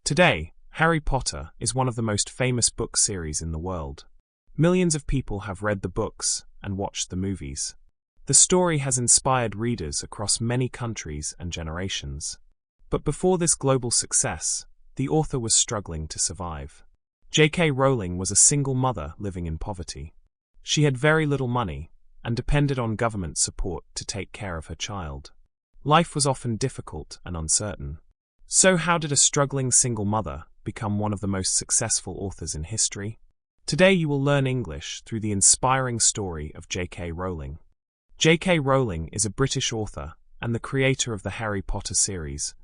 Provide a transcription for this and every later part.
Today, Harry Potter is one of the most famous book series in the world. Millions of people have read the books and watched the movies. The story has inspired readers across many countries and generations. But before this global success, the author was struggling to survive. J.K. Rowling was a single mother living in poverty. She had very little money and depended on government support to take care of her child. Life was often difficult and uncertain. So how did a struggling single mother become one of the most successful authors in history? Today you will learn English through the inspiring story of J.K. Rowling. J.K. Rowling is a British author and the creator of the Harry Potter series,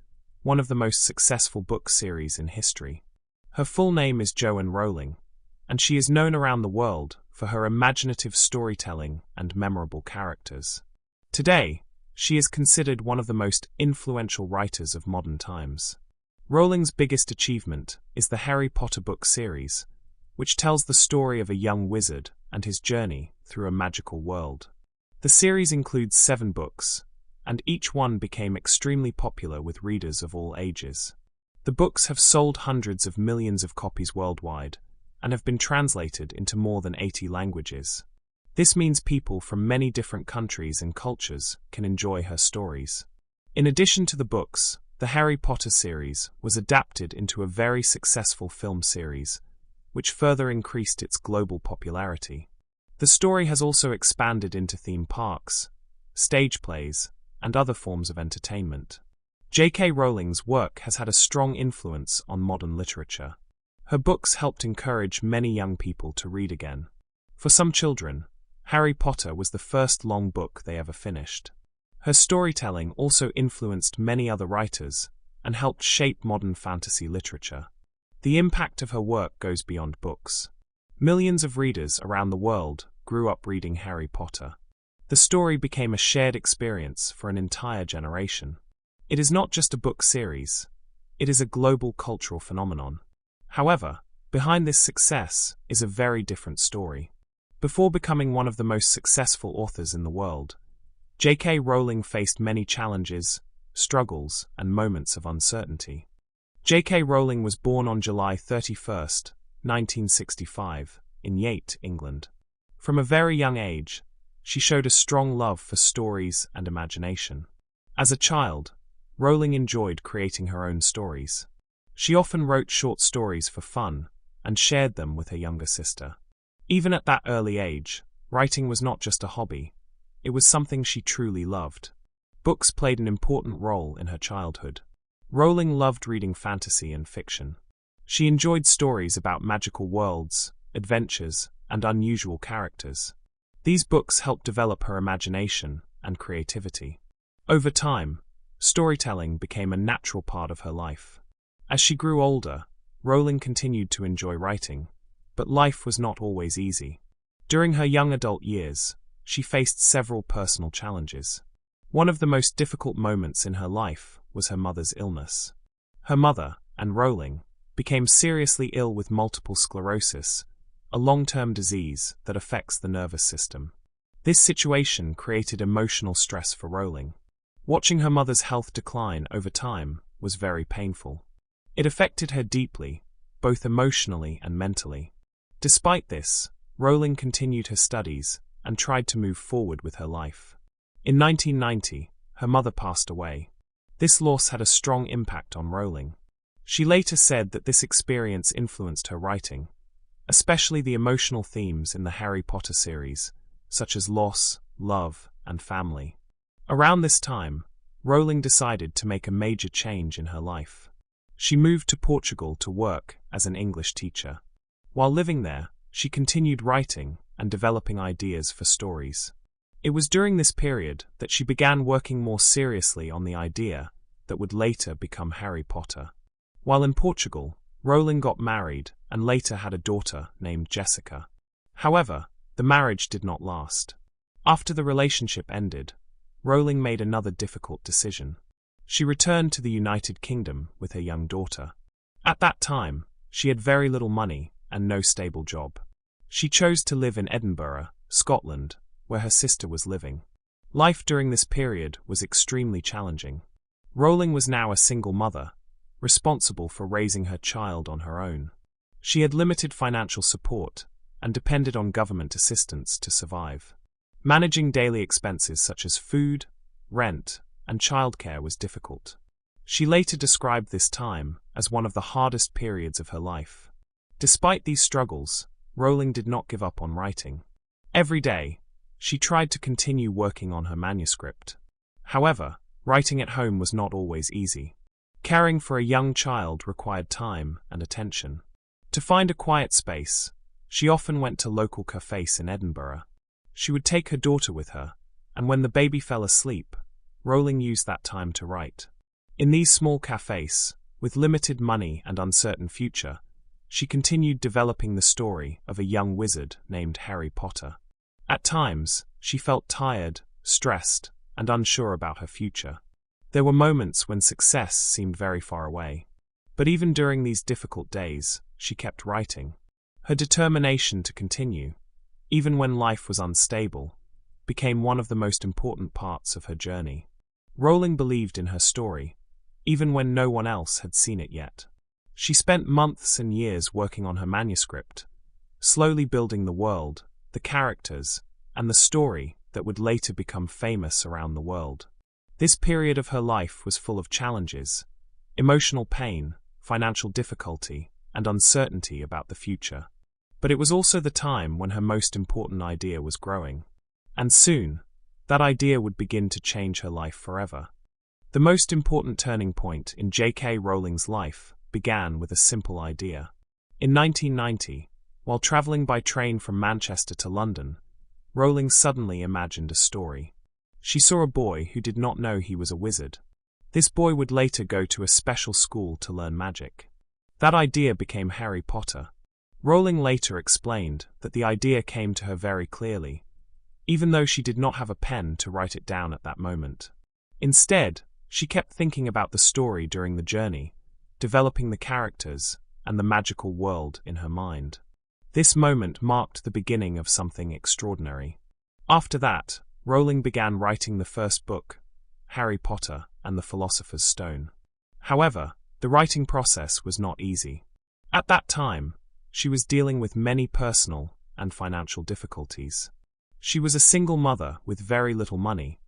one of the most successful book series in history. Her full name is Joanne Rowling, and she is known around the world for her imaginative storytelling and memorable characters. Today, she is considered one of the most influential writers of modern times. Rowling's biggest achievement is the Harry Potter book series, which tells the story of a young wizard and his journey through a magical world. The series includes 7 books, and each one became extremely popular with readers of all ages. The books have sold hundreds of millions of copies worldwide and have been translated into more than 80 languages. This means people from many different countries and cultures can enjoy her stories. In addition to the books, the Harry Potter series was adapted into a very successful film series, which further increased its global popularity. The story has also expanded into theme parks, stage plays, and other forms of entertainment. J.K. Rowling's work has had a strong influence on modern literature. Her books helped encourage many young people to read again. For some children, Harry Potter was the first long book they ever finished. Her storytelling also influenced many other writers and helped shape modern fantasy literature. The impact of her work goes beyond books. Millions of readers around the world grew up reading Harry Potter. The story became a shared experience for an entire generation. It is not just a book series, it is a global cultural phenomenon. However, behind this success is a very different story. Before becoming one of the most successful authors in the world, J.K. Rowling faced many challenges, struggles, and moments of uncertainty. J.K. Rowling was born on July 31, 1965, in Yate, England. From a very young age, she showed a strong love for stories and imagination. As a child, Rowling enjoyed creating her own stories. She often wrote short stories for fun and shared them with her younger sister. Even at that early age, writing was not just a hobby, it was something she truly loved. Books played an important role in her childhood. Rowling loved reading fantasy and fiction. She enjoyed stories about magical worlds, adventures, and unusual characters. These books helped develop her imagination and creativity. Over time, storytelling became a natural part of her life. As she grew older, Rowling continued to enjoy writing, but life was not always easy. During her young adult years, she faced several personal challenges. One of the most difficult moments in her life was her mother's illness. Her mother, and Rowling, became seriously ill with multiple sclerosis, a long-term disease that affects the nervous system. This situation created emotional stress for Rowling. Watching her mother's health decline over time was very painful. It affected her deeply, both emotionally and mentally. Despite this, Rowling continued her studies and tried to move forward with her life. In 1990, her mother passed away. This loss had a strong impact on Rowling. She later said that this experience influenced her writing, especially the emotional themes in the Harry Potter series, such as loss, love, and family. Around this time, Rowling decided to make a major change in her life. She moved to Portugal to work as an English teacher. While living there, she continued writing and developing ideas for stories. It was during this period that she began working more seriously on the idea that would later become Harry Potter. While in Portugal, Rowling got married and later had a daughter named Jessica. However, the marriage did not last. After the relationship ended, Rowling made another difficult decision. She returned to the United Kingdom with her young daughter. At that time, she had very little money and no stable job. She chose to live in Edinburgh, Scotland, where her sister was living. Life during this period was extremely challenging. Rowling was now a single mother, responsible for raising her child on her own. She had limited financial support and depended on government assistance to survive. Managing daily expenses such as food, rent, and childcare was difficult. She later described this time as one of the hardest periods of her life. Despite these struggles, Rowling did not give up on writing. Every day, she tried to continue working on her manuscript. However, writing at home was not always easy. Caring for a young child required time and attention. To find a quiet space, she often went to local cafes in Edinburgh. She would take her daughter with her, and when the baby fell asleep, Rowling used that time to write. In these small cafes, with limited money and uncertain future, she continued developing the story of a young wizard named Harry Potter. At times, she felt tired, stressed, and unsure about her future. There were moments when success seemed very far away. But even during these difficult days, she kept writing. Her determination to continue, even when life was unstable, became one of the most important parts of her journey. Rowling believed in her story, even when no one else had seen it yet. She spent months and years working on her manuscript, slowly building the world, the characters, and the story that would later become famous around the world. This period of her life was full of challenges, emotional pain, financial difficulty, and uncertainty about the future. But it was also the time when her most important idea was growing. And soon, that idea would begin to change her life forever. The most important turning point in J.K. Rowling's life began with a simple idea. In 1990, while traveling by train from Manchester to London, Rowling suddenly imagined a story. She saw a boy who did not know he was a wizard. This boy would later go to a special school to learn magic. That idea became Harry Potter. Rowling later explained that the idea came to her very clearly, even though she did not have a pen to write it down at that moment. Instead, she kept thinking about the story during the journey, developing the characters and the magical world in her mind. This moment marked the beginning of something extraordinary. After that, Rowling began writing the first book, Harry Potter and the Philosopher's Stone. However, the writing process was not easy. At that time, she was dealing with many personal and financial difficulties. She was a single mother with very little money,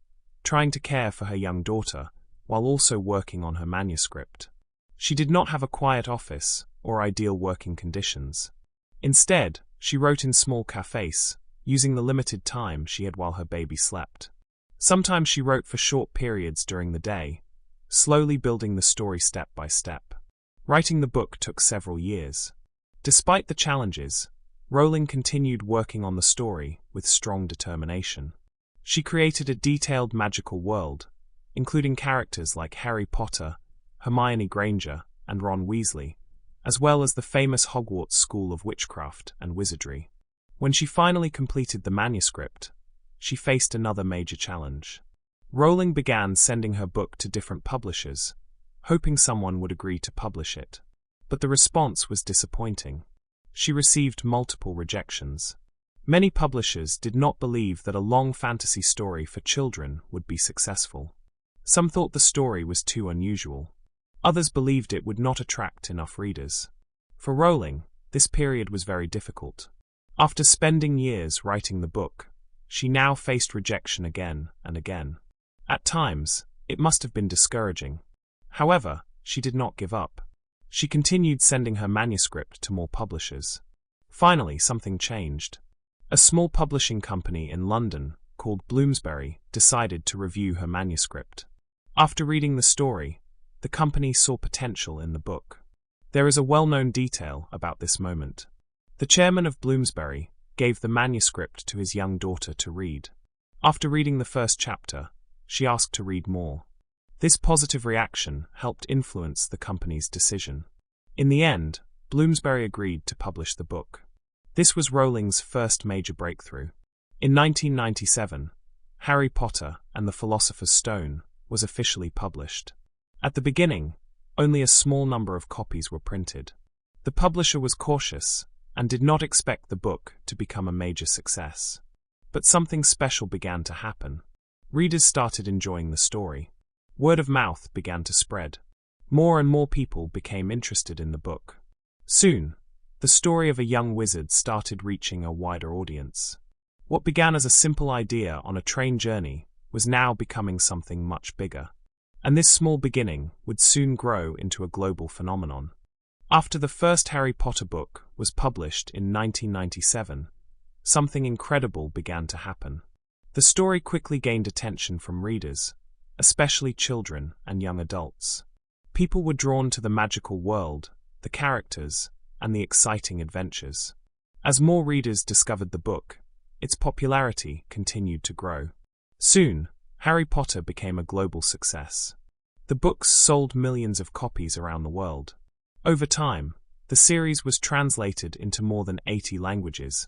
trying to care for her young daughter while also working on her manuscript. She did not have a quiet office or ideal working conditions. Instead, she wrote in small cafes, using the limited time she had while her baby slept. Sometimes she wrote for short periods during the day, slowly building the story step by step. Writing the book took several years. Despite the challenges, Rowling continued working on the story with strong determination. She created a detailed magical world, including characters like Harry Potter, Hermione Granger, and Ron Weasley, as well as the famous Hogwarts School of Witchcraft and Wizardry. When she finally completed the manuscript, she faced another major challenge. Rowling began sending her book to different publishers, hoping someone would agree to publish it. But the response was disappointing. She received multiple rejections. Many publishers did not believe that a long fantasy story for children would be successful. Some thought the story was too unusual. Others believed it would not attract enough readers. For Rowling, this period was very difficult. After spending years writing the book, she now faced rejection again and again. At times, it must have been discouraging. However, she did not give up. She continued sending her manuscript to more publishers. Finally, something changed. A small publishing company in London, called Bloomsbury, decided to review her manuscript. After reading the story, the company saw potential in the book. There is a well-known detail about this moment. The chairman of Bloomsbury gave the manuscript to his young daughter to read. After reading the first chapter, she asked to read more. This positive reaction helped influence the company's decision. In the end, Bloomsbury agreed to publish the book. This was Rowling's first major breakthrough. In 1997, Harry Potter and the Philosopher's Stone was officially published. At the beginning, only a small number of copies were printed. The publisher was cautious and did not expect the book to become a major success. But something special began to happen. Readers started enjoying the story. Word of mouth began to spread. More and more people became interested in the book. Soon, the story of a young wizard started reaching a wider audience. What began as a simple idea on a train journey was now becoming something much bigger. And this small beginning would soon grow into a global phenomenon. After the first Harry Potter book was published in 1997, something incredible began to happen. The story quickly gained attention from readers, especially children and young adults. People were drawn to the magical world, the characters, and the exciting adventures. As more readers discovered the book, its popularity continued to grow. Soon, Harry Potter became a global success. The books sold millions of copies around the world. Over time, the series was translated into more than 80 languages,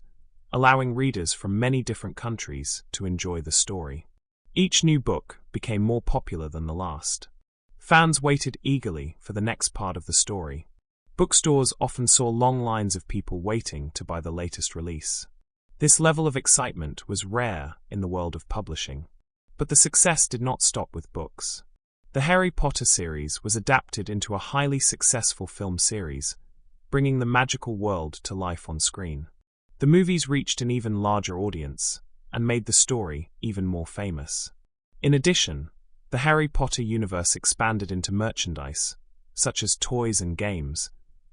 allowing readers from many different countries to enjoy the story. Each new book became more popular than the last. Fans waited eagerly for the next part of the story. Bookstores often saw long lines of people waiting to buy the latest release. This level of excitement was rare in the world of publishing. But the success did not stop with books. The Harry Potter series was adapted into a highly successful film series, bringing the magical world to life on screen. The movies reached an even larger audience and made the story even more famous. In addition, the Harry Potter universe expanded into merchandise, such as toys and games,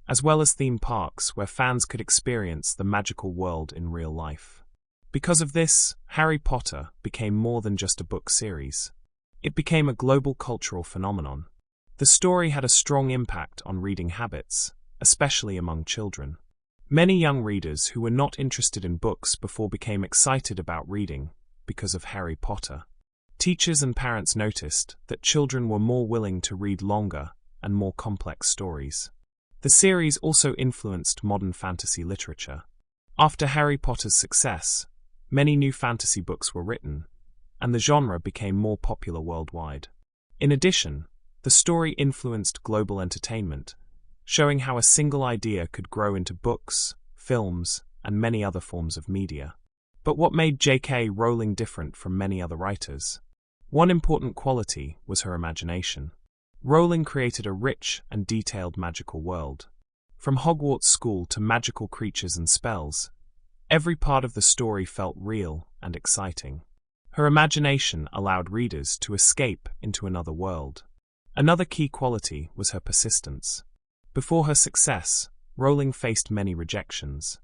as well as theme parks where fans could experience the magical world in real life. Because of this, Harry Potter became more than just a book series. It became a global cultural phenomenon. The story had a strong impact on reading habits, especially among children. Many young readers who were not interested in books before became excited about reading because of Harry Potter. Teachers and parents noticed that children were more willing to read longer and more complex stories. The series also influenced modern fantasy literature. After Harry Potter's success, many new fantasy books were written, and the genre became more popular worldwide. In addition, the story influenced global entertainment, showing how a single idea could grow into books, films, and many other forms of media. But what made J.K. Rowling different from many other writers? One important quality was her imagination. Rowling created a rich and detailed magical world. From Hogwarts School to magical creatures and spells, every part of the story felt real and exciting. Her imagination allowed readers to escape into another world. Another key quality was her persistence. Before her success, Rowling faced many rejections.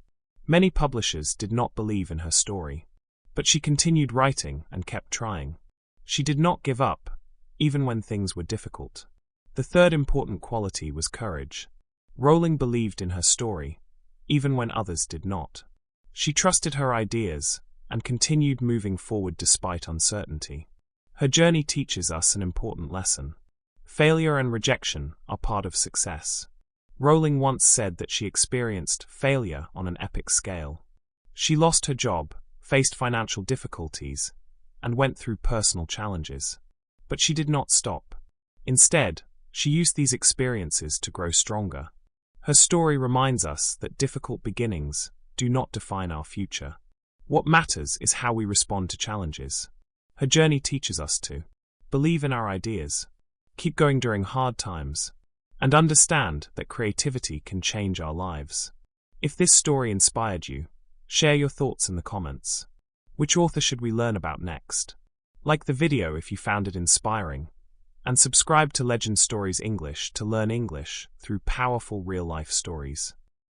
Many publishers did not believe in her story. But she continued writing and kept trying. She did not give up, even when things were difficult. The third important quality was courage. Rowling believed in her story, even when others did not. She trusted her ideas and continued moving forward despite uncertainty. Her journey teaches us an important lesson. Failure and rejection are part of success. Rowling once said that she experienced failure on an epic scale. She lost her job, faced financial difficulties, and went through personal challenges. But she did not stop. Instead, she used these experiences to grow stronger. Her story reminds us that difficult beginnings do not define our future. What matters is how we respond to challenges. Her journey teaches us to believe in our ideas, keep going during hard times, and understand that creativity can change our lives. If this story inspired you, share your thoughts in the comments. Which author should we learn about next? Like the video if you found it inspiring, and subscribe to Legend Stories English to learn English through powerful real-life stories.